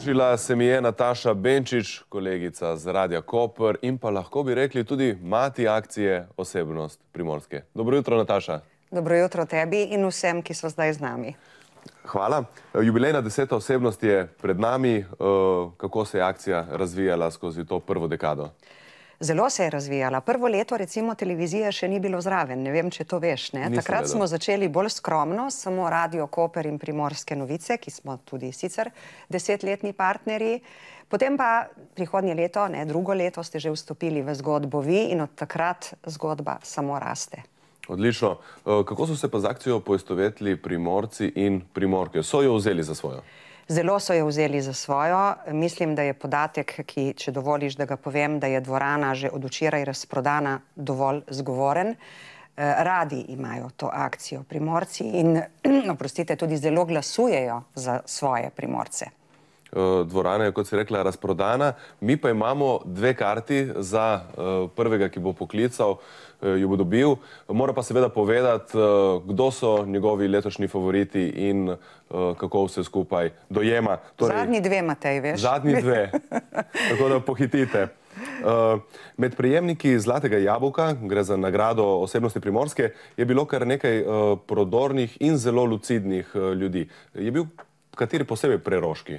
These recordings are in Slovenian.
Pridružila se mi je Nataša Benčič, kolegica z Radia Koper in pa lahko bi rekli tudi mati akcije Osebnost Primorske. Dobro jutro, Nataša. Dobro jutro tebi in vsem, ki so zdaj z nami. Hvala. Jubilejna 10. osebnost je pred nami. Kako se je akcija razvijala skozi to prvo dekado? Zelo se je razvijala. Prvo leto, recimo, televizije še ni bilo zraven. Ne vem, če to veš, ne? Takrat smo začeli bolj skromno, samo Radio Koper in Primorske novice, ki smo tudi sicer 10-letni partnerji. Potem pa prihodnje leto, drugo leto, ste že vstopili v zgodbo vi in od takrat zgodba samo raste. Odlično. Kako so se pa z akcijo poistovetili Primorci in Primorke? So jo vzeli za svojo? Zelo so jo vzeli za svojo. Mislim, da je podatek, ki, če dovoliš, da ga povem, da je dvorana že od včeraj razprodana, dovolj zgovoren. Radi imajo to akcijo Primorci in, oprostite, tudi zelo glasujejo za svoje Primorce. Dvorana je, kot si rekla, razprodana. Mi pa imamo 2 karti za prvega, ki bo poklical, jo bo dobil. Mora pa seveda povedati, kdo so njegovi letošnji favoriti in kako vse skupaj dojema. Zadnji 2, Matej, veš? Zadnji 2. Tako da pohitite. Med prejemniki Zlatega jabolka, gre za nagrado Osebnosti Primorske, je bilo kar nekaj prodornih in zelo lucidnih ljudi. Je bil kateri posebej preroški?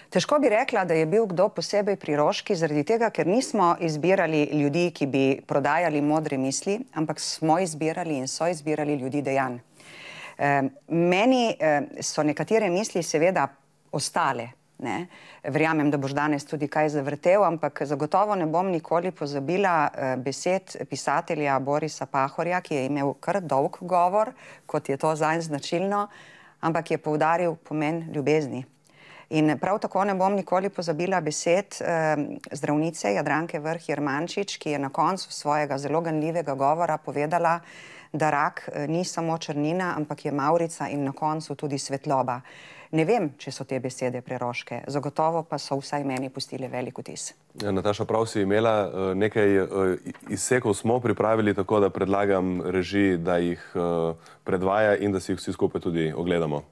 Težko bi rekla, da je bil kdo posebej priroški, zaradi tega, ker nismo izbirali ljudi, ki bi prodajali modre misli, ampak smo izbirali in so izbirali ljudi dejanj. Meni so nekatere misli seveda ostale. Verjamem, da boš danes tudi kaj zavrtel, ampak zagotovo ne bom nikoli pozabila besed pisatelja Borisa Pahorja, ki je imel kar dolg govor, kot je to zanj značilno, ampak je poudaril pomen ljubezni. In prav tako ne bom nikoli pozabila besed zdravnice Jadranke Vrh Jermančič, ki je na koncu svojega zelo ganljivega govora povedala, da rak ni samo črnina, ampak je mavrica in na koncu tudi svetloba. Ne vem, če so te besede preroške, zagotovo pa so vsaj meni pustile velik vtis. Nataša, prav si imela, nekaj izsekov smo pripravili, tako da predlagam režiji, da jih predvaja in da si jih vsi skupaj tudi ogledamo.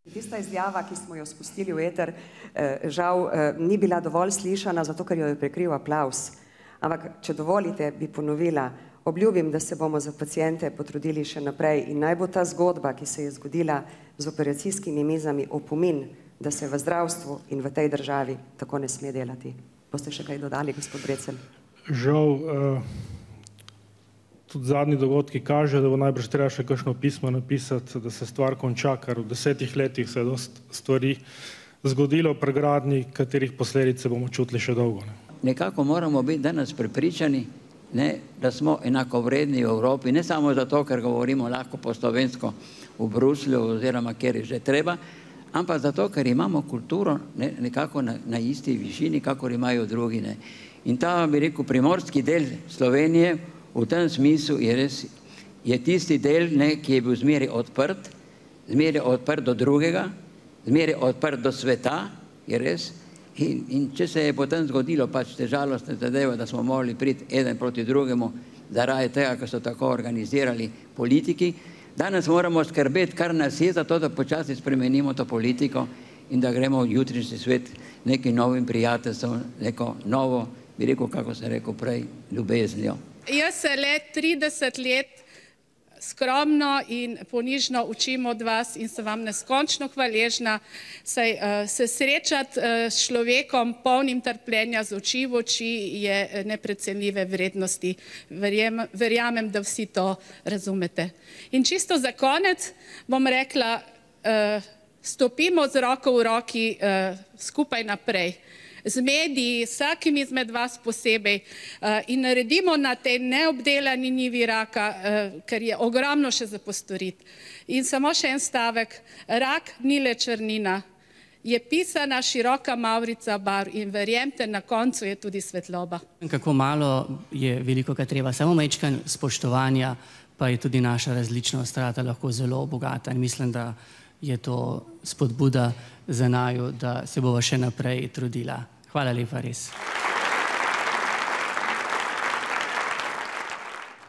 Tista izjava, ki smo jo spustili v eter, žal ni bila dovolj slišana, zato ker jo je prekril aplavz. Ampak, če dovolite, bi ponovila, obljubim, da se bomo za paciente potrudili še naprej in naj bo ta zgodba, ki se je zgodila z operacijskimi mizami, opomin, da se v zdravstvu in v tej državi tako ne sme delati. Boste še kaj dodali, gospod Brecelj? Žal, tudi zadnji dogodki kažejo, da bo najbrž treba še kakšno pismo napisati, da se stvar konča, ker v 10 letih se je dosti stvari zgodilo pri gradnji, katerih posledice bomo čutili še dolgo. Nekako moramo biti danes prepričani, da smo enakovredni v Evropi, ne samo zato, ker govorimo lahko po slovensko v Bruslju oziroma kjer je že treba, ampak zato, ker imamo kulturo nekako na isti višini, kakor imajo drugi. In ta, bi rekel, primorski del Slovenije v tem smislu je tisti del, ki je bil zmeraj odprt do drugega, zmeraj odprt do sveta, je res. In če se je potem zgodilo pač te žalostne zadeve, da smo morali priti eden proti drugemu, zaradi tega, ker so tako organizirali politiki, danes moramo skrbeti, kar nas je, zato da počasi spremenimo to politiko in da gremo v jutrišnji svet nekim novim prijateljstvom, neko novo, bi rekel, kako se rekel prej, ljubeznijo. Jaz se le 30 let skromno in ponižno učim od vas in sem vam neskončno hvaležna. Se srečati s človekom polnim trpljenja z oči v oči je neprecenljive vrednosti. Verjamem, da vsi to razumete. In čisto za konec bom rekla, stopimo z roko v roki skupaj naprej. Z mediji, vsakim izmed vas posebej in naredimo na tej neobdelani njivi raka, ker je ogromno še za postoriti. In samo še en stavek, rak ni le črnina, je pisana široka mavrica barv in verjemte, na koncu je tudi svetloba. Kako malo je velikokrat treba, samo majčkan spoštovanja, pa je tudi naša različnost strata lahko zelo bogata in mislim, da je to spodbuda za naju, da se bova še naprej trudila. Hvala lepa, res.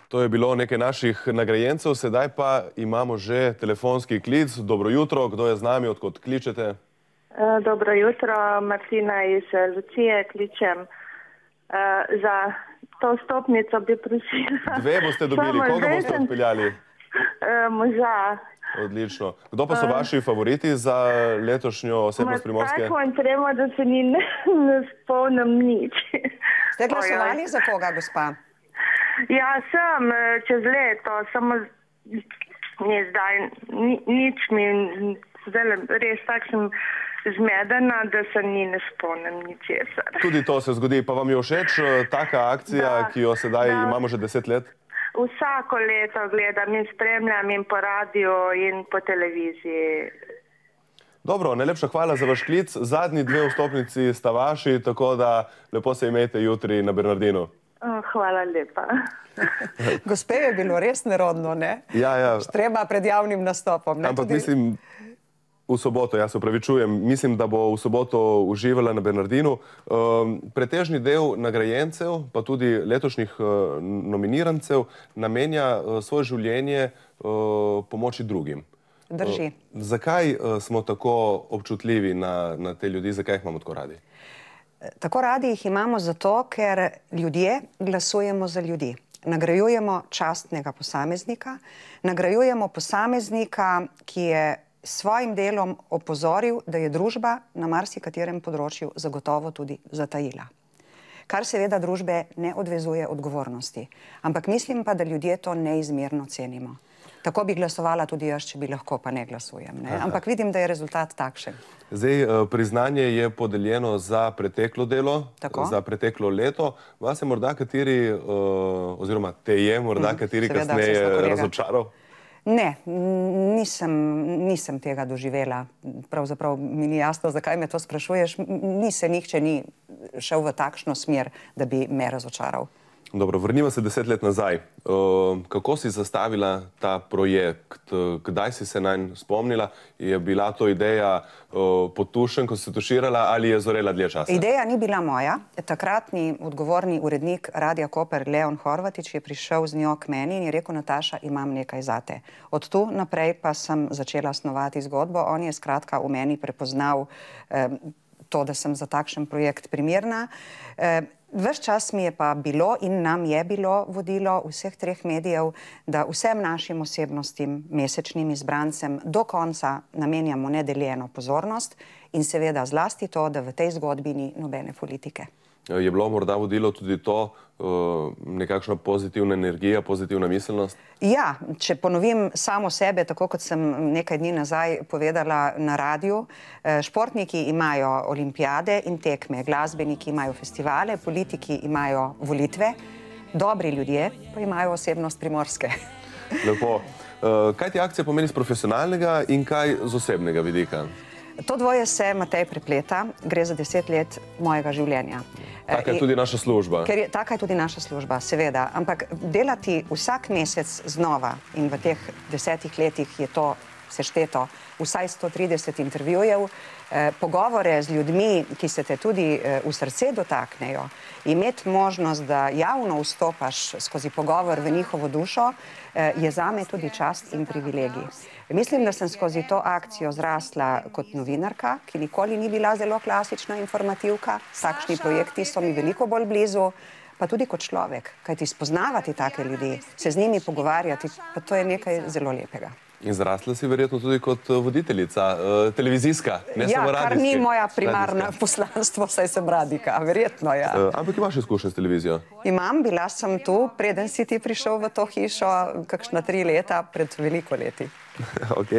To je bilo nekaj naših nagrajencev, sedaj pa imamo že telefonski klic. Dobro jutro, kdo je z nami, odkot kličete? Dobro jutro, Martina iz Lucije kličem. Za to stopnico bi prosila. 2 boste dobili, koga boste odpeljali? Moža. Odlično. Kdo pa so vaši favoriti za letošnjo osebnost Primorske? Tako in tremo, da se ni ne spomnim nič. Ste glasovali za koga, gospa? Ja, sem čez leto, samo ni zdaj, nič mi, zdaj res tak sem zmedena, da se ni ne spomnim ničesar. Tudi to se zgodi, pa vam je všeč taka akcija, ki jo sedaj imamo že 10 let? Vsako leto gledam in spremljam in po radiju in po televiziji. Dobro, najlepša hvala za vaš klic. Zadnji 2 vstopnici sta vaši, tako da lepo se imejte jutri na Bernardinu. Hvala lepa. Gospe je bilo res nerodno, ne? Ja. Treba pred javnim nastopom. Ampak mislim, v soboto, jaz se opravičujem, mislim, da bo v soboto uživala na Bernardinu. Pretežni del nagrajencev, pa tudi letošnjih nominirancev, namenja svoje življenje pomoči drugim. Drži. Zakaj smo tako občutljivi na te ljudi, zakaj jih imamo tako radi? Tako radi jih imamo zato, ker ljudje glasujemo za ljudi. Nagrajujemo častnega posameznika, nagrajujemo posameznika, ki je svojim delom opozoril, da je družba na marsikaterem področju zagotovo tudi zatajila. Kar seveda družbe ne odvezuje odgovornosti. Ampak mislim pa, da ljudje to neizmerno cenimo. Tako bi glasovala tudi jaz, če bi lahko, pa ne glasujem. Ampak vidim, da je rezultat takšen. Zdaj, priznanje je podeljeno za preteklo delo, za preteklo leto. Vas je morda kateri, oziroma te je morda kateri kasneje razočaral? Ne, nisem tega doživela. Pravzaprav mi ni jasno, zakaj me to sprašuješ. Nihče ni šel v takšno smer, da bi me razočaral. Dobro, vrniva se 10 let nazaj. Kako si zastavila ta projekt? Kdaj si se nanj spomnila? Je bila to ideja potušen, ko si se tuširala, ali je zorela dlje časa? Ideja ni bila moja. Takratni odgovorni urednik Radia Koper, Leon Horvatič, je prišel z njo k meni in je rekel: Nataša, imam nekaj zate. Od tu naprej pa sem začela snovati zgodbo. On je skratka v meni prepoznal to, da sem za takšen projekt primerna. Ves čas mi je pa bilo in nam je bilo vodilo vseh 3 medijev, da vsem našim osebnostim, mesečnim izbrancem do konca namenjamo nedeljeno pozornost in seveda zlasti to, da v tej zgodbi ni nobene politike. Je bilo morda vodilo tudi to, nekakšna pozitivna energija, pozitivna miselnost? Ja, če ponovim samo sebe, tako kot sem nekaj dni nazaj povedala na radiju, športniki imajo olimpijade in tekme, glasbeniki imajo festivale, politiki imajo volitve, dobri ljudje pa imajo osebnost Primorske. Lepo. Kaj ti akcija pomeni z profesionalnega in kaj z osebnega vidika? To dvoje se, Matej, prepleta. Gre za 10 let mojega življenja. Taka je tudi naša služba. Taka je tudi naša služba, seveda. Ampak delati vsak mesec znova in v teh 10 letih je to sešteto vsaj 130 intervjujev, pogovore z ljudmi, ki se te tudi v srce dotaknejo, imeti možnost, da javno vstopaš skozi pogovor v njihovo dušo, je zame tudi čast in privilegij. Mislim, da sem skozi to akcijo zrasla kot novinarka, ki nikoli ni bila zelo klasična informativka. Takšni projekti so mi veliko bolj blizu, pa tudi kot človek. Kajti spoznavati take ljudi, se z njimi pogovarjati, pa to je nekaj zelo lepega. In zrasla si verjetno tudi kot voditeljica, televizijska, ne samo radijska. Ja, kar ni moja primarna poslanstvo, saj sem radijka, verjetno, ja. Ampak imaš izkušnje s televizijo? Imam, bila sem tu, preden si ti prišel v to hišo, kakšna 3 leta, pred veliko leti. Ok.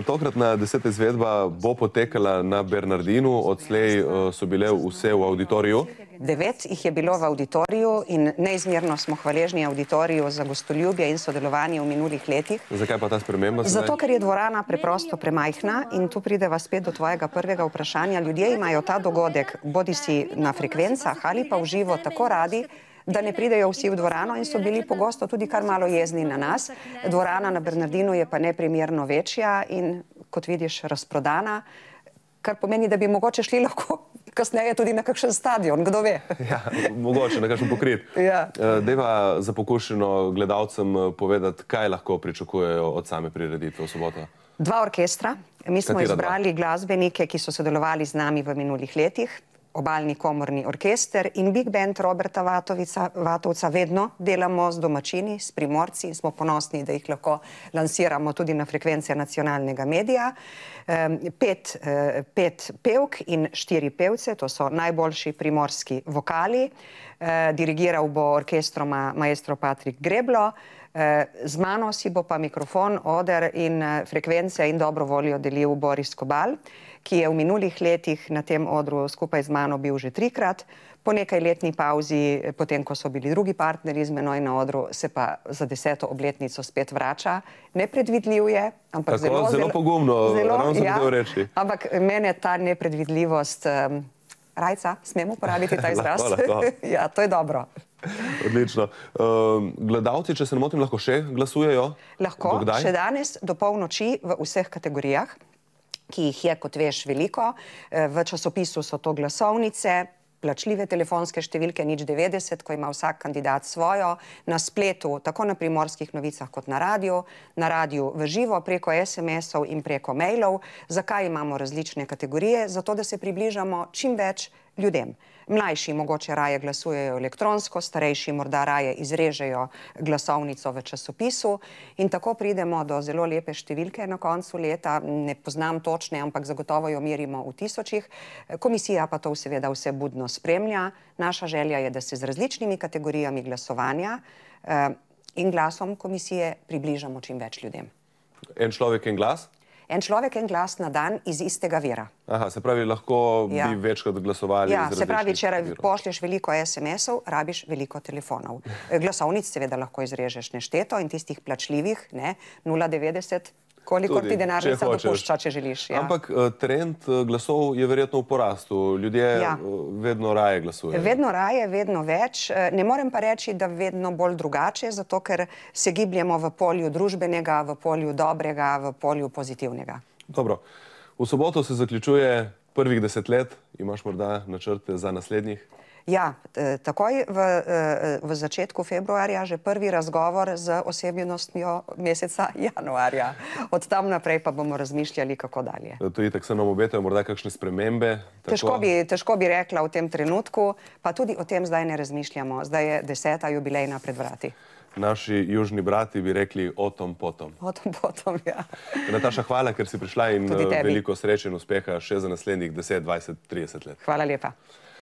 Tokratna 10. izvedba bo potekala na Bernardinu, odslej so bile vse v auditoriju. 9 jih je bilo v auditoriju in neizmerno smo hvaležni auditoriju za gostoljubje in sodelovanje v minulih letih. Zakaj pa ta sprememba? Zato, ker je dvorana preprosto premajhna in tu prideva spet do tvojega prvega vprašanja. Ljudje imajo ta dogodek bodisi na frekvencah ali pa v živo tako radi, da ne pridejo vsi v dvorano in so bili pogosto tudi kar malo jezni na nas. Dvorana na Bernardinu je pa neprimerno večja in, kot vidiš, razprodana, kar pomeni, da bi mogoče šli lahko kasneje tudi na kakšen stadion, kdo ve. Ja, mogoče na kakšen pokrit. Ja. Deva za pokušino gledalcem povedati, kaj lahko pričakujejo od same prireditve v soboto. 2 orkestra. Mi smo izbrali glasbenike, ki so sodelovali z nami v minulih letih. Obalni komorni orkester in Big Band Roberta Vatovca. Vedno delamo z domačini, s Primorci in smo ponosni, da jih lahko lansiramo tudi na frekvence nacionalnega medija. 5 pevk in 4 pevce, to so najboljši primorski vokali. Dirigiral bo orkestroma maestro Patrik Greblo. Z mano si bo pa mikrofon, oder in frekvence in dobro voljo delil Boris Kobal, ki je v minulih letih na tem odru skupaj z mano bil že 3-krat. Po nekajletni pauzi, potem ko so bili drugi partnerji z menoj na odru, se pa za 10. obletnico spet vrača. Nepredvidljiv je, ampak zelo pogumno, ravno sem hotel reči. Ampak mene ta nepredvidljivost, Rajca, smemo uporabiti ta izraz? Ja, to je dobro. Odlično. Gledalci, če se ne motim, lahko še glasujejo? Lahko, še danes do polnoči v vseh kategorijah, ki jih je, kot veš, veliko. V časopisu so to glasovnice, plačljive telefonske številke 090, ko ima vsak kandidat svojo, na spletu, tako na Primorskih novicah kot na radiju v živo, preko SMS-ov in preko mailov. Zakaj imamo različne kategorije? Zato, da se približamo čim več ljudem. Mlajši mogoče raje glasujejo elektronsko, starejši morda raje izrežejo glasovnico v časopisu in tako pridemo do zelo lepe številke na koncu leta. Ne poznam točne, ampak zagotovo jo merimo v tisočih. Komisija pa to seveda vse budno spremlja. Naša želja je, da se z različnimi kategorijami glasovanja in glasom komisije približamo čim več ljudem. En človek, en glas? En človek, en glas na dan iz istega vira. Aha, se pravi, lahko bi večkrat glasovali iz različnih virov. Ja, se pravi, če pošlješ veliko SMS-ov, rabiš veliko telefonov. Glasovnic seveda lahko izrežeš nešteto in tistih plačljivih, 0,90, kolikor ti denarnica dopušča, če želiš. Ampak trend glasov je verjetno v porastu. Ljudje vedno raje glasujejo. Vedno raje, vedno več. Ne morem pa reči, da vedno bolj drugače, zato ker se gibljemo v polju družbenega, v polju dobrega, v polju pozitivnega. Dobro. V soboto se zaključuje prvih 10 let. Imaš morda načrte za naslednjih? Ja, takoj v začetku februarja že prvi razgovor z osebnostjo meseca januarja. Od tam naprej pa bomo razmišljali, kako dalje. To itak se nam obetajo morda kakšne spremembe? Težko bi rekla v tem trenutku, pa tudi o tem zdaj ne razmišljamo. Zdaj je 10. jubilejna pred vrati. Naši južni brati bi rekli o tom potom. O tom potom, ja. Nataša, hvala, ker si prišla in veliko sreče in uspeha še za naslednjih 10, 20, 30 let. Hvala lepa.